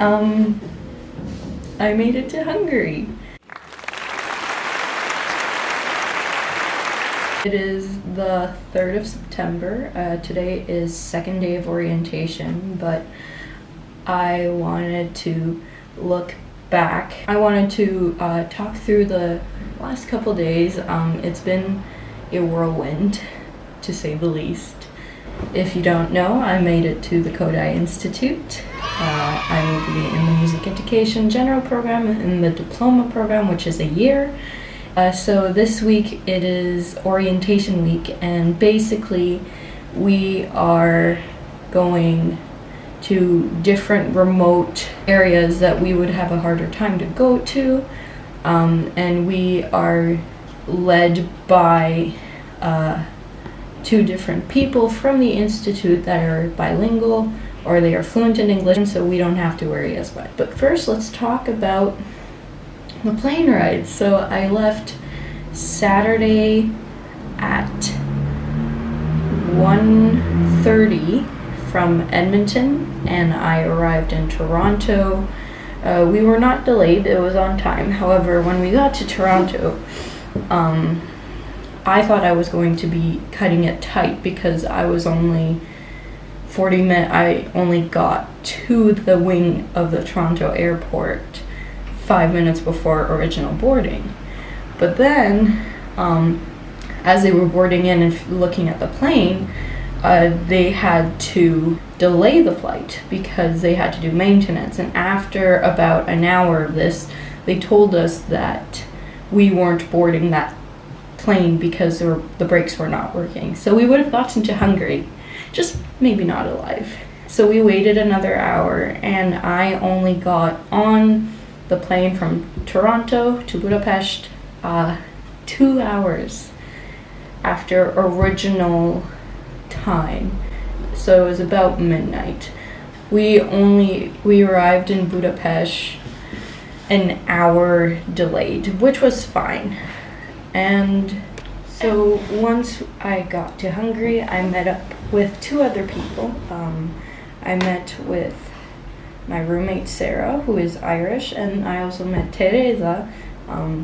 I made it to Hungary. It is the 3rd of September. Today is second day of orientation, but I wanted to look back. I wanted to talk through the last couple days. It's been a whirlwind, to say the least. If you don't know, I made it to the Kodai Institute. I will be in the Music Education General Program and the Diploma Program, which is a year. So this week it is orientation week, and basically we are going to different remote areas that we would have a harder time to go to, and we are led by two different people from the Institute that are bilingual or they are fluent in English, so we don't have to worry as much. But first, let's talk about the plane ride. So I left Saturday at 1:30 from Edmonton, and I arrived in Toronto. We were not delayed, it was on time. However, when we got to Toronto, I thought I was going to be cutting it tight because I was only 40 minutes, I only got to the wing of the Toronto airport 5 minutes before original boarding. But then, as they were boarding in and looking at the plane, they had to delay the flight because they had to do maintenance. And after about an hour of this, they told us that we weren't boarding that plane because the brakes were not working. So we would have gotten to Hungary, just maybe not alive. So we waited another hour, and I only got on the plane from Toronto to Budapest 2 hours after original time. So it was about midnight. We arrived in Budapest an hour delayed, which was fine. And so once I got to Hungary, I met up with two other people. I met with my roommate Sarah, who is Irish, and I also met Teresa.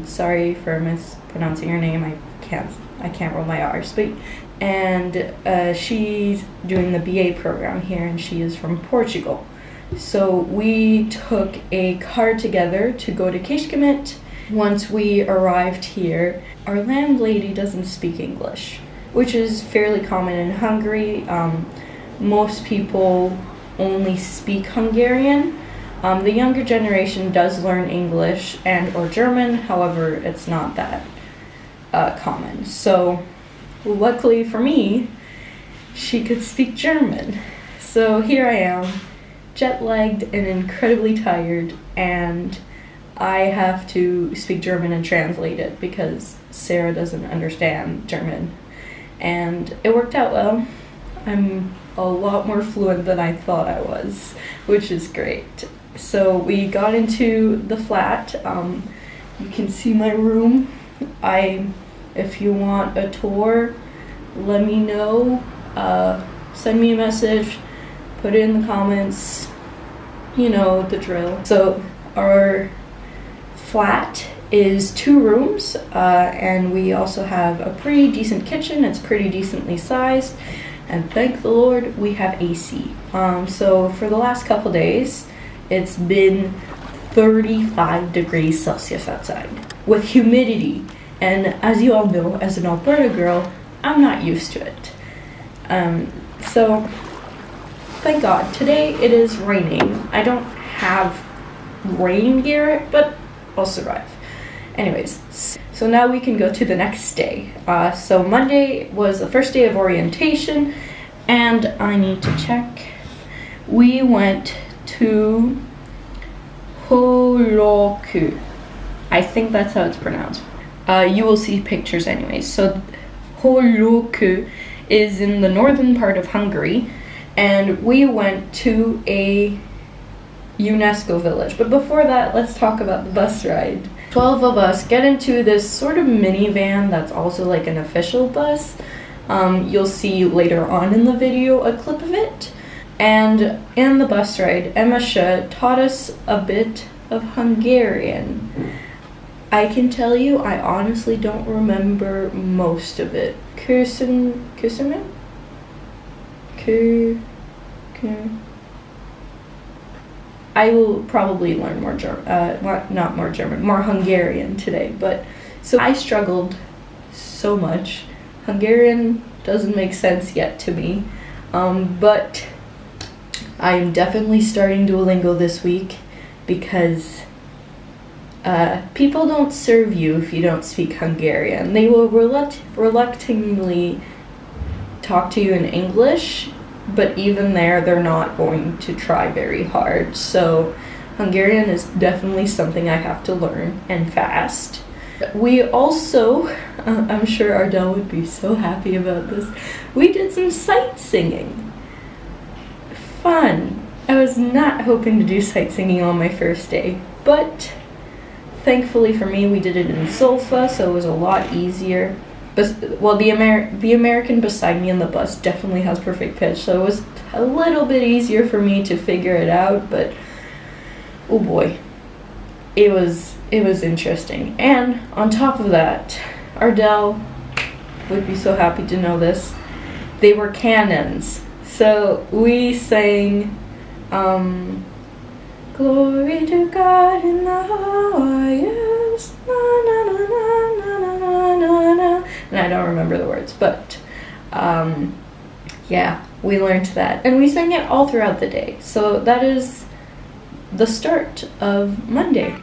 Sorry for mispronouncing her name. I can't roll my R's, but and she's doing the BA program here, and she is from Portugal. So we took a car together to go to Kecskemét. Once we arrived here, our landlady doesn't speak English, which is fairly common in Hungary. Most people only speak Hungarian. The younger generation does learn English and or German, however, it's not that common. So luckily for me, she could speak German. So here I am, jet-lagged and incredibly tired, and I have to speak German and translate it because Sarah doesn't understand German. And it worked out well. I'm a lot more fluent than I thought I was, which is great. So we got into the flat. You can see my room. If you want a tour, let me know. Send me a message, put it in the comments. You know the drill. So our flat is 2 rooms, and we also have a pretty decent kitchen. It's pretty decently sized, and thank the Lord we have AC. So for the last couple days, it's been 35 degrees Celsius outside with humidity, and as you all know, as an Alberta girl, I'm not used to it. So thank God. Today it is raining. I don't have rain gear, but I'll survive. Anyways, so now we can go to the next day. So Monday was the first day of orientation, and I need to check. We went to Holoku. I think that's how it's pronounced. You will see pictures anyways. So Holoku is in the northern part of Hungary, and we went to a UNESCO village. But before that, let's talk about the bus ride. 12 of us get into this sort of minivan that's also like an official bus. You'll see later on in the video a clip of it. And in the bus ride, Emma taught us a bit of Hungarian. I can tell you, I honestly don't remember most of it. Köszönöm? I will probably learn more more Hungarian today. But so I struggled so much. Hungarian doesn't make sense yet to me, but I'm definitely starting Duolingo this week because people don't serve you if you don't speak Hungarian. They will reluctantly talk to you in English, but even there, they're not going to try very hard. So Hungarian is definitely something I have to learn, and fast. We also, I'm sure Ardell would be so happy about this, we did some sightseeing. Fun. I was not hoping to do sightseeing on my first day, but thankfully for me, we did it in Solfa, so it was a lot easier. But, well, the American beside me in the bus definitely has perfect pitch, so it was a little bit easier for me to figure it out, but oh boy, it was interesting. And on top of that, Ardell would be so happy to know this, they were cannons. So we sang Glory to God in the highest, na na na na na na na na, and I don't remember the words, but yeah, we learned that, and we sang it all throughout the day. So that is the start of Monday.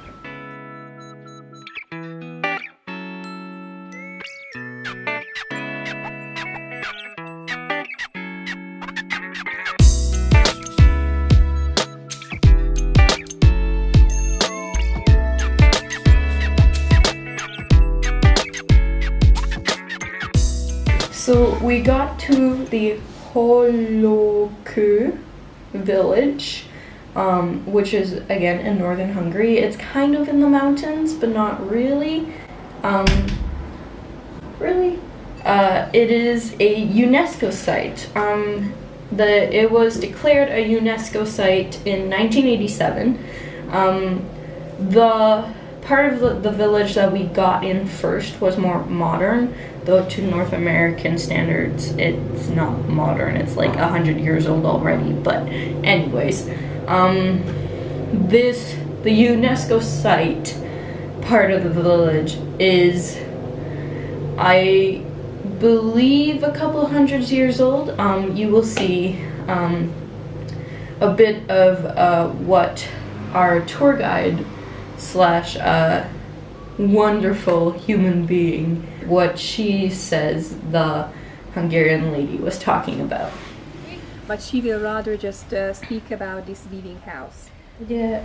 So we got to the Holokő village, which is again in northern Hungary. It's kind of in the mountains, but not really. It is a UNESCO site. It was declared a UNESCO site in 1987. The part of the village that we got in first was more modern, though to North American standards, it's not modern. It's like 100 years old already. But anyways, the UNESCO site part of the village is, I believe, a couple hundred years old. You will see a bit of what our tour guide slash wonderful human being, what she says the Hungarian lady was talking about. But she will rather just speak about this weaving house. Ugye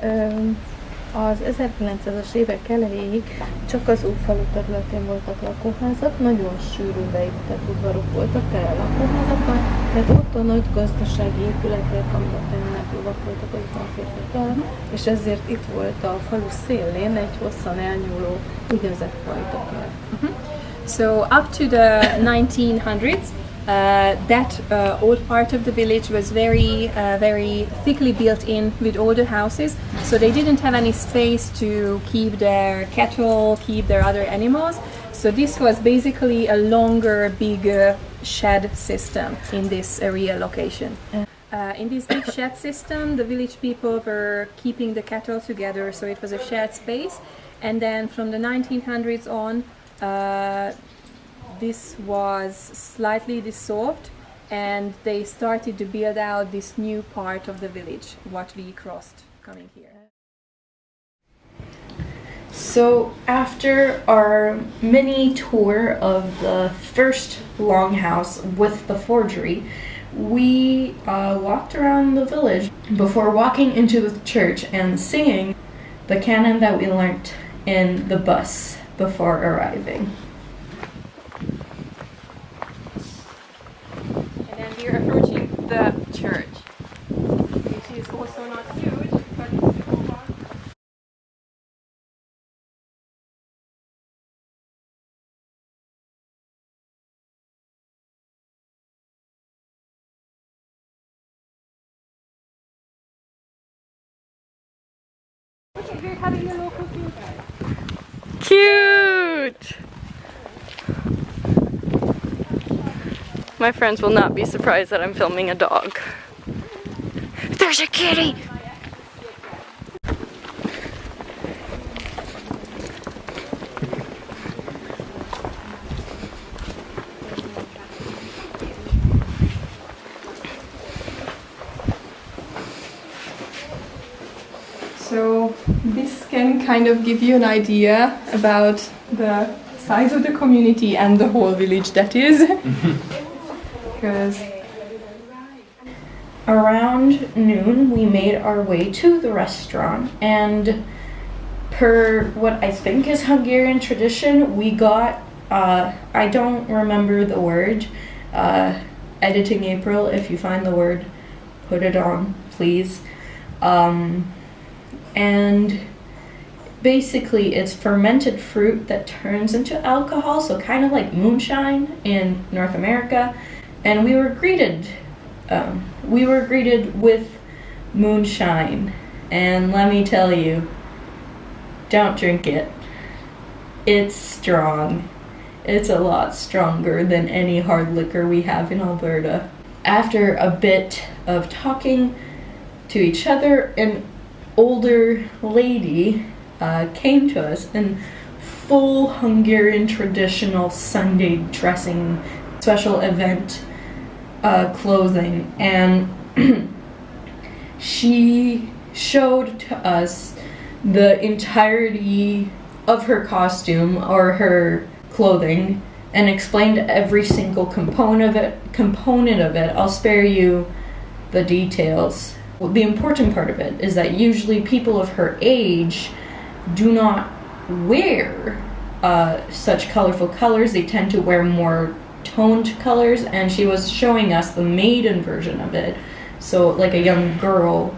az 1900-as évek elejéig csak az Ófalu területén voltak lakóházak, nagyon sűrű beépített udvarok voltak tele lakóházakkal, mert ott a nagy gazdasági épületek, amik tegnapjúak voltak, azokon fértek el, és ezért itt volt a falu szélén egy hosszan elnyúló úgynevezett fajtakert. So up to the 1900s, that old part of the village was very thickly built in with older houses, so they didn't have any space to keep their cattle, keep their other animals. So this was basically a longer, bigger shed system in this area location. In this big shed system, the village people were keeping the cattle together, so it was a shared space. And then from the 1900s on, this was slightly dissolved, and they started to build out this new part of the village, what we crossed coming here. So after our mini tour of the first longhouse with the forgery, we walked around the village before walking into the church and singing the canon that we learnt in the bus before arriving. And then we are approaching the church, which is also not huge, but it's We're having a local tour guide. Cute! My friends will not be surprised that I'm filming a dog. There's a kitty! So this can kind of give you an idea about the size of the community and the whole village that is. Because around noon we made our way to the restaurant, and per what I think is Hungarian tradition, we got I don't remember the word, editing April, if you find the word, put it on, please. And basically it's fermented fruit that turns into alcohol, so kind of like moonshine in North America. And we were greeted with moonshine, and let me tell you, don't drink it. It's strong. It's a lot stronger than any hard liquor we have in Alberta. After a bit of talking to each other, an older lady came to us in full Hungarian traditional Sunday dressing, special event clothing, and she showed to us the entirety of her costume or her clothing and explained every single component of it. I'll spare you the details. The important part of it is that usually people of her age do not wear such colorful colors. They tend to wear more toned colors, and she was showing us the maiden version of it, so like a young girl,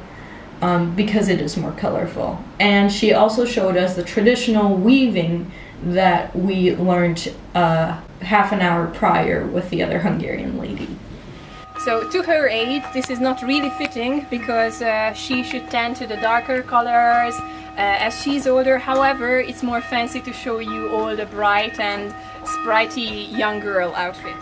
because it is more colorful. And she also showed us the traditional weaving that we learned half an hour prior with the other Hungarian lady. so to her age, this is not really fitting because she should tend to the darker colors as she's older. However, it's more fancy to show you all the bright and sprightly young girl outfit.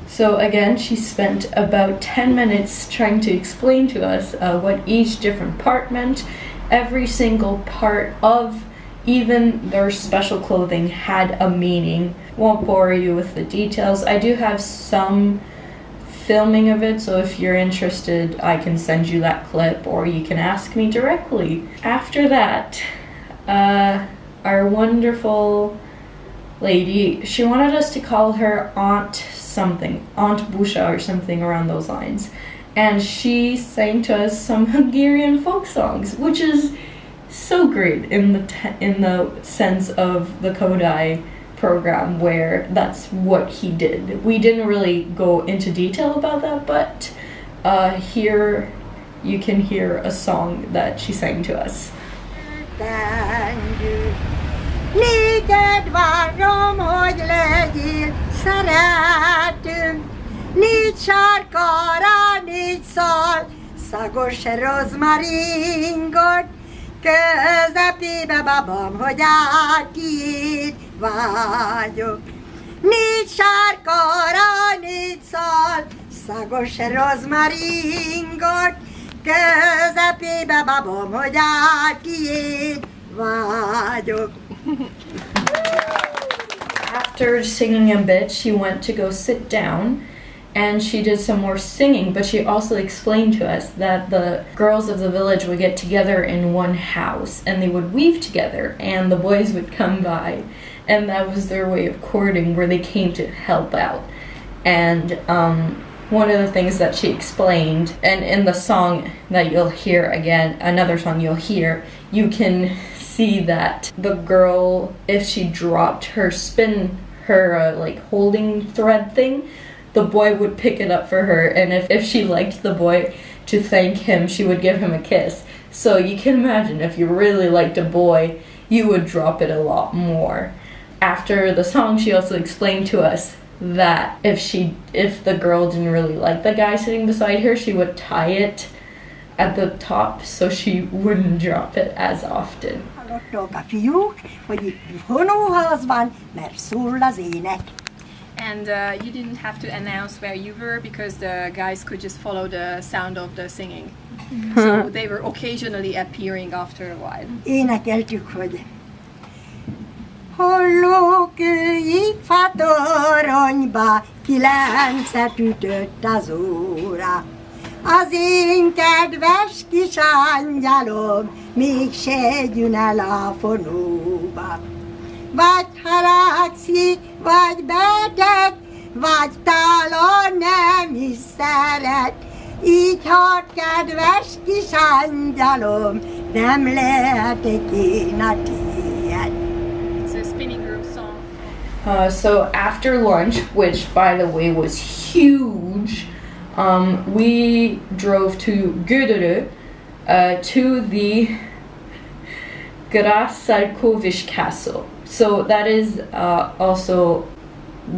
So again, she spent about 10 minutes trying to explain to us what each different part meant. Every single part of even their special clothing had a meaning. Won't bore you with the details. I do have some filming of it, so if you're interested, I can send you that clip, or you can ask me directly. After that, our wonderful lady, she wanted us to call her Aunt something, Aunt Busha or something around those lines, and she sang to us some Hungarian folk songs, which is so great in the sense of the Kodai program, where that's what he did. We didn't really go into detail about that, but here you can hear a song that she sang to us. Néked várom, hogy legyél szeretőm, 4 sarkara, 4 szal, szagos rozmaringot, közepébe babam, hogy átjét vágyok. 4 sarkara, 4 szal, szagos rozmaringot, közepébe babam, hogy átjét vágyok. After singing a bit, she went to go sit down and she did some more singing, but she also explained to us that the girls of the village would get together in one house and they would weave together, and the boys would come by, and that was their way of courting, where they came to help out. And one of the things that she explained, and in the song that you'll hear again, another song you'll hear, you can see that the girl, if she dropped her like holding thread thing, the boy would pick it up for her, and if she liked the boy, to thank him, she would give him a kiss. So you can imagine, if you really liked a boy, you would drop it a lot more. After the song, she also explained to us that if the girl didn't really like the guy sitting beside her, she would tie it at the top so she wouldn't drop it as often. Hallottok a fiúk, hogy itt vonóház van, mert szól az ének. And you didn't have to announce where you were because the guys could just follow the sound of the singing. So they were occasionally appearing after a while. Énekeltük, hogy hollók fa toronyba, 9-et ütött az óra. Az én kedves kis angyalom, még se jön el a fonóba. Vagy haragszik, vagy beteg, vagy talán nem is szeret. Így hát, kedves kis angyalom, nem lehetek én a tiéd. It's a spinning room song. So after lunch, which by the way was huge, we drove to Gödörö, to the Grassalkovish Castle. So that is also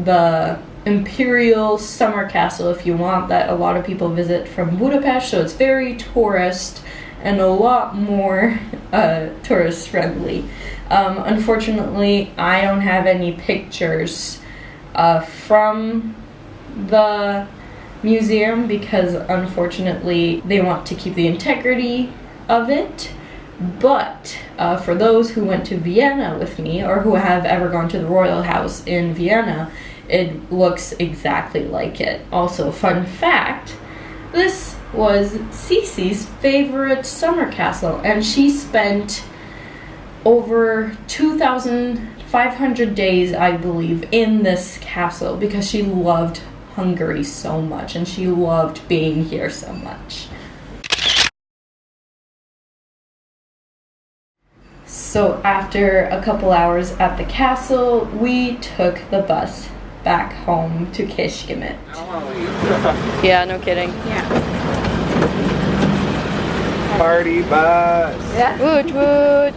the imperial summer castle, if you want, that a lot of people visit from Budapest. So it's very tourist and a lot more tourist friendly. Unfortunately, I don't have any pictures from the museum because unfortunately they want to keep the integrity of it. But for those who went to Vienna with me or who have ever gone to the Royal House in Vienna, it looks exactly like it. Also, fun fact, this was Cece's favorite summer castle, and she spent over 2,500 days, I believe, in this castle because she loved Hungary so much and she loved being here so much. So after a couple hours at the castle, we took the bus back home to Kecskemét. Yeah, no kidding. Yeah. Party bus. Woot woot!